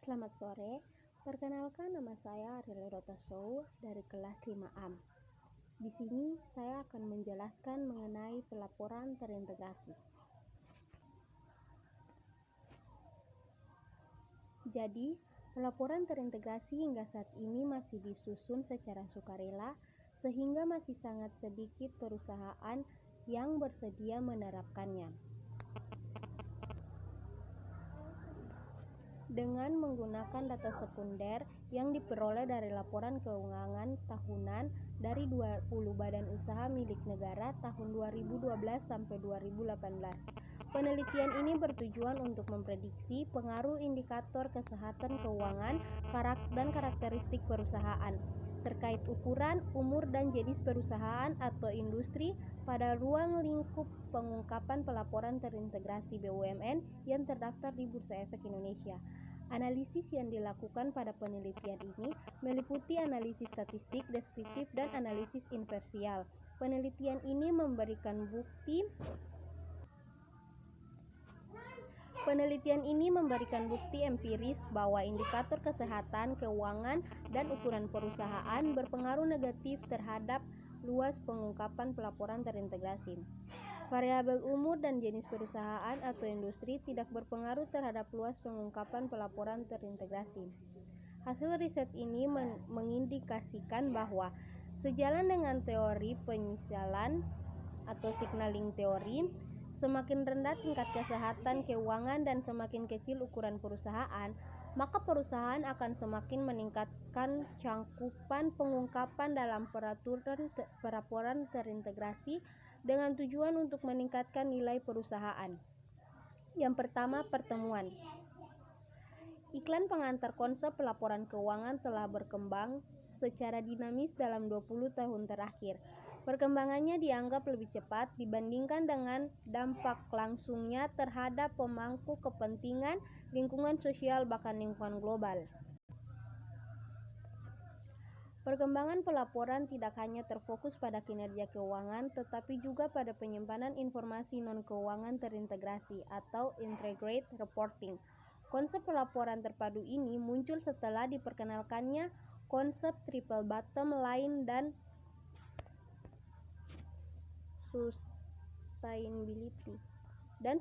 Selamat sore, perkenalkan nama saya Ariel Rotasou dari kelas 5A. Di sini saya akan menjelaskan mengenai pelaporan terintegrasi. Jadi, pelaporan terintegrasi hingga saat ini masih disusun secara sukarela, sehingga masih sangat sedikit perusahaan yang bersedia menerapkannya. Dengan menggunakan data sekunder yang diperoleh dari laporan keuangan tahunan dari 20 badan usaha milik negara tahun 2012 sampai 2018. Penelitian ini bertujuan untuk memprediksi pengaruh indikator kesehatan keuangan dan karakteristik perusahaan terkait ukuran, umur, dan jenis perusahaan atau industri pada ruang lingkup pengungkapan pelaporan terintegrasi BUMN yang terdaftar di Bursa Efek Indonesia. Analisis yang dilakukan pada penelitian ini meliputi analisis statistik, deskriptif, dan analisis inversial. Penelitian ini memberikan bukti empiris bahwa indikator kesehatan keuangan dan ukuran perusahaan berpengaruh negatif terhadap luas pengungkapan pelaporan terintegrasi. Variabel umur dan jenis perusahaan atau industri tidak berpengaruh terhadap luas pengungkapan pelaporan terintegrasi. Hasil riset ini mengindikasikan bahwa sejalan dengan teori penyialan atau signaling teori, semakin rendah tingkat kesehatan keuangan dan semakin kecil ukuran perusahaan, maka perusahaan akan semakin meningkatkan cangkupan pengungkapan dalam pelaporan terintegrasi dengan tujuan untuk meningkatkan nilai perusahaan. Yang pertama, pertemuan. Iklan pengantar konsep pelaporan keuangan telah berkembang secara dinamis dalam 20 tahun terakhir. Perkembangannya dianggap lebih cepat dibandingkan dengan dampak langsungnya terhadap pemangku kepentingan, lingkungan sosial, bahkan lingkungan global. Perkembangan pelaporan tidak hanya terfokus pada kinerja keuangan, tetapi juga pada penyimpanan informasi non-keuangan terintegrasi atau integrated reporting. Konsep pelaporan terpadu ini muncul setelah diperkenalkannya konsep triple bottom line dan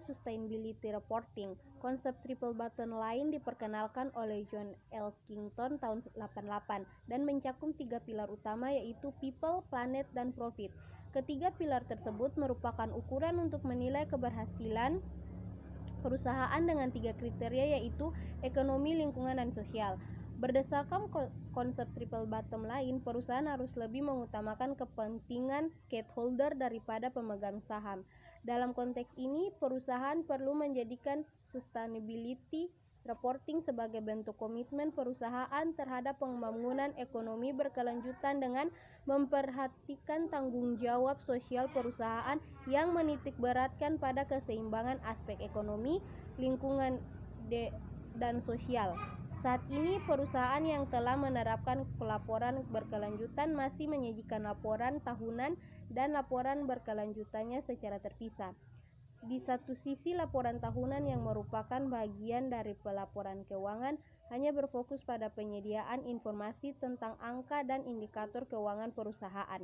sustainability reporting. Konsep triple bottom line diperkenalkan oleh John Elkington tahun 1988 dan mencakup 3 pilar utama, yaitu people, planet, dan profit. Ketiga pilar tersebut merupakan ukuran untuk menilai keberhasilan perusahaan dengan 3 kriteria, yaitu ekonomi, lingkungan, dan sosial. Berdasarkan konsep triple bottom line, perusahaan harus lebih mengutamakan kepentingan stakeholder daripada pemegang saham. Dalam konteks ini, perusahaan perlu menjadikan sustainability reporting sebagai bentuk komitmen perusahaan terhadap pembangunan ekonomi berkelanjutan dengan memperhatikan tanggung jawab sosial perusahaan yang menitikberatkan pada keseimbangan aspek ekonomi, lingkungan, dan sosial. Saat ini, perusahaan yang telah menerapkan pelaporan berkelanjutan masih menyajikan laporan tahunan dan laporan berkelanjutannya secara terpisah. Di satu sisi, laporan tahunan yang merupakan bagian dari pelaporan keuangan hanya berfokus pada penyediaan informasi tentang angka dan indikator keuangan perusahaan.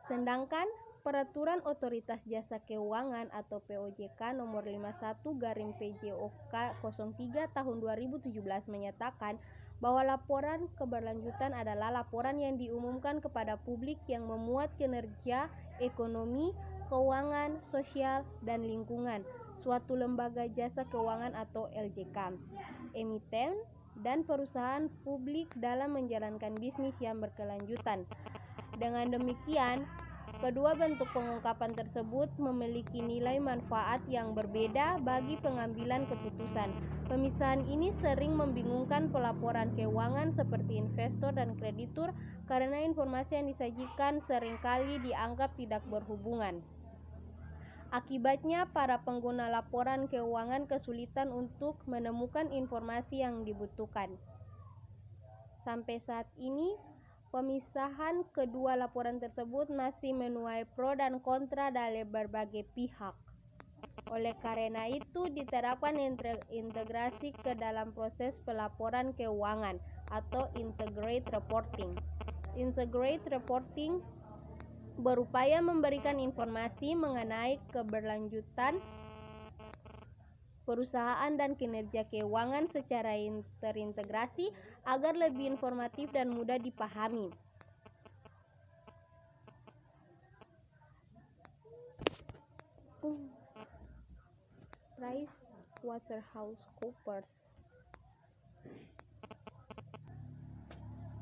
Sedangkan Peraturan Otoritas Jasa Keuangan atau POJK nomor 51/PJOK 03 tahun 2017 menyatakan bahwa laporan keberlanjutan adalah laporan yang diumumkan kepada publik yang memuat kinerja ekonomi, keuangan, sosial, dan lingkungan suatu lembaga jasa keuangan atau LJK, emiten, dan perusahaan publik dalam menjalankan bisnis yang berkelanjutan. Dengan demikian, kedua bentuk pengungkapan tersebut memiliki nilai manfaat yang berbeda bagi pengambilan keputusan. Pemisahan ini sering membingungkan pelaporan keuangan seperti investor dan kreditur karena informasi yang disajikan seringkali dianggap tidak berhubungan. Akibatnya, para pengguna laporan keuangan kesulitan untuk menemukan informasi yang dibutuhkan. Sampai saat ini, pemisahan kedua laporan tersebut masih menuai pro dan kontra dari berbagai pihak. Oleh karena itu, diterapkan integrasi ke dalam proses pelaporan keuangan atau integrated reporting. Integrated reporting berupaya memberikan informasi mengenai keberlanjutan perusahaan dan kinerja keuangan secara terintegrasi agar lebih informatif dan mudah dipahami.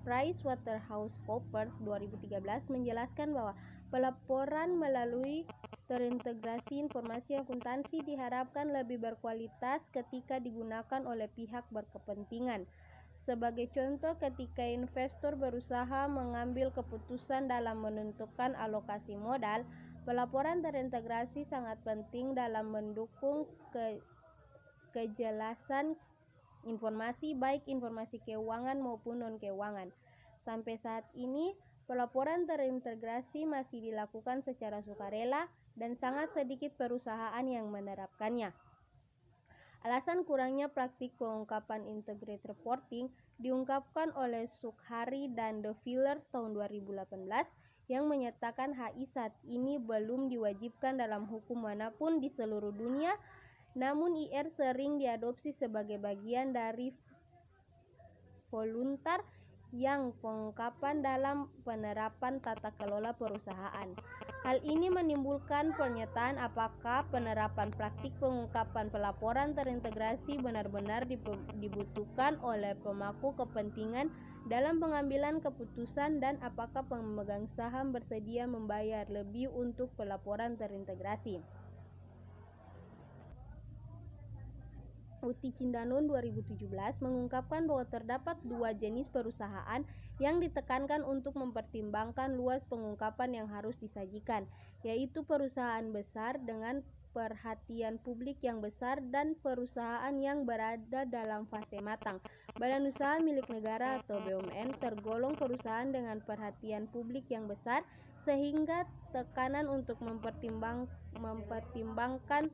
PricewaterhouseCoopers 2013 menjelaskan bahwa pelaporan melalui terintegrasi informasi akuntansi diharapkan lebih berkualitas ketika digunakan oleh pihak berkepentingan. Sebagai contoh, ketika investor berusaha mengambil keputusan dalam menentukan alokasi modal, pelaporan terintegrasi sangat penting dalam mendukung kejelasan informasi, baik informasi keuangan maupun non-keuangan. Sampai saat ini, pelaporan terintegrasi masih dilakukan secara sukarela dan sangat sedikit perusahaan yang menerapkannya. Alasan kurangnya praktik pengungkapan integrated reporting diungkapkan oleh Sukhari dan De Villers tahun 2018 yang menyatakan HI saat ini belum diwajibkan dalam hukum manapun di seluruh dunia, namun IR sering diadopsi sebagai bagian dari voluntar yang pengungkapan dalam penerapan tata kelola perusahaan. Hal ini menimbulkan pernyataan apakah penerapan praktik pengungkapan pelaporan terintegrasi benar-benar dibutuhkan oleh pemangku kepentingan dalam pengambilan keputusan dan apakah pemegang saham bersedia membayar lebih untuk pelaporan terintegrasi. Uti Cindanon 2017 mengungkapkan bahwa terdapat dua jenis perusahaan yang ditekankan untuk mempertimbangkan luas pengungkapan yang harus disajikan, yaitu perusahaan besar dengan perhatian publik yang besar dan perusahaan yang berada dalam fase matang. Badan usaha milik negara atau BUMN tergolong perusahaan dengan perhatian publik yang besar, sehingga tekanan untuk mempertimbangkan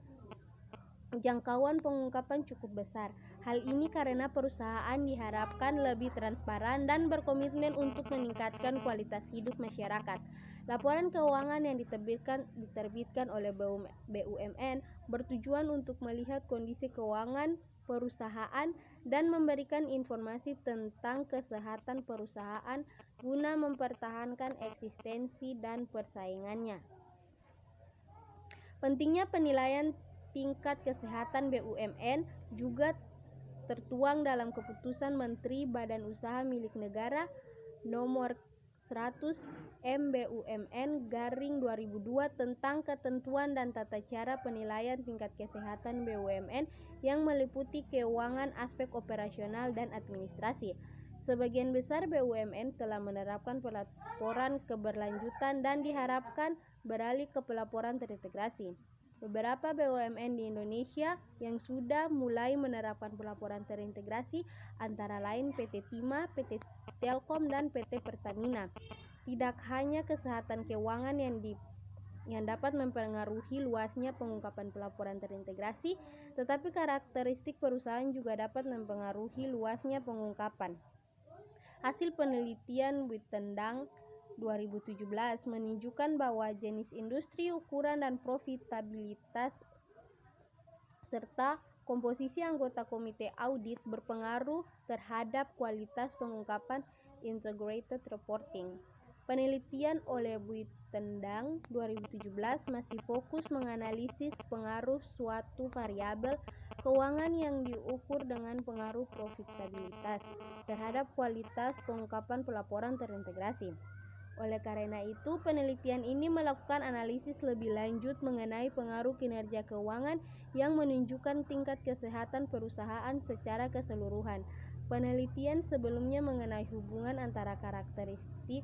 jangkauan pengungkapan cukup besar. Hal ini karena perusahaan diharapkan lebih transparan dan berkomitmen untuk meningkatkan kualitas hidup masyarakat. Laporan keuangan yang diterbitkan oleh BUMN bertujuan untuk melihat kondisi keuangan perusahaan dan memberikan informasi tentang kesehatan perusahaan guna mempertahankan eksistensi dan persaingannya. Pentingnya penilaian tingkat kesehatan BUMN juga tertuang dalam Keputusan Menteri Badan Usaha Milik Negara Nomor 100 M-BUMN/2002 tentang ketentuan dan tata cara penilaian tingkat kesehatan BUMN yang meliputi keuangan, aspek operasional, dan administrasi. Sebagian besar BUMN telah menerapkan pelaporan keberlanjutan dan diharapkan beralih ke pelaporan terintegrasi. Beberapa BUMN di Indonesia yang sudah mulai menerapkan pelaporan terintegrasi antara lain PT Timah, PT Telkom, dan PT Pertamina. Tidak hanya kesehatan keuangan yang dapat mempengaruhi luasnya pengungkapan pelaporan terintegrasi, tetapi karakteristik perusahaan juga dapat mempengaruhi luasnya pengungkapan. Hasil penelitian Witendang 2017 menunjukkan bahwa jenis industri, ukuran dan profitabilitas serta komposisi anggota komite audit berpengaruh terhadap kualitas pengungkapan integrated reporting. Penelitian oleh Witendang 2017 masih fokus menganalisis pengaruh suatu variabel keuangan yang diukur dengan pengaruh profitabilitas terhadap kualitas pengungkapan pelaporan terintegrasi. Oleh karena itu, penelitian ini melakukan analisis lebih lanjut mengenai pengaruh kinerja keuangan yang menunjukkan tingkat kesehatan perusahaan secara keseluruhan. Penelitian sebelumnya mengenai hubungan antara karakteristik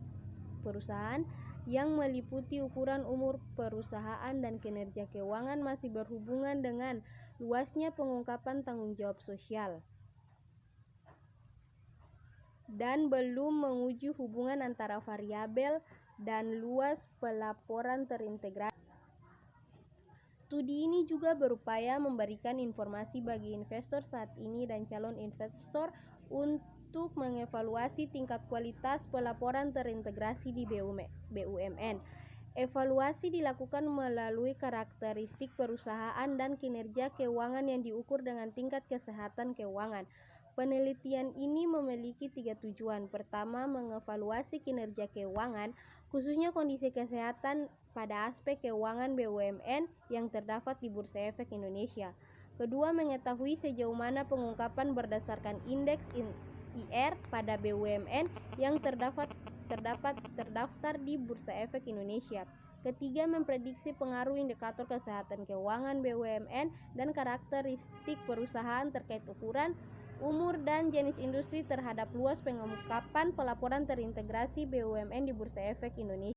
perusahaan yang meliputi ukuran umur perusahaan dan kinerja keuangan masih berhubungan dengan luasnya pengungkapan tanggung jawab sosial, dan belum menguji hubungan antara variabel dan luas pelaporan terintegrasi. Studi ini juga berupaya memberikan informasi bagi investor saat ini dan calon investor untuk mengevaluasi tingkat kualitas pelaporan terintegrasi di BUMN. Evaluasi dilakukan melalui karakteristik perusahaan dan kinerja keuangan yang diukur dengan tingkat kesehatan keuangan. Penelitian ini memiliki 3 tujuan. Pertama, mengevaluasi kinerja keuangan, khususnya kondisi kesehatan pada aspek keuangan BUMN yang terdapat di Bursa Efek Indonesia. Kedua, mengetahui sejauh mana pengungkapan berdasarkan indeks IR pada BUMN yang terdaftar di Bursa Efek Indonesia. Ketiga, memprediksi pengaruh indikator kesehatan keuangan BUMN dan karakteristik perusahaan terkait ukuran, umur, dan jenis industri terhadap luas pengungkapan pelaporan terintegrasi BUMN di Bursa Efek Indonesia.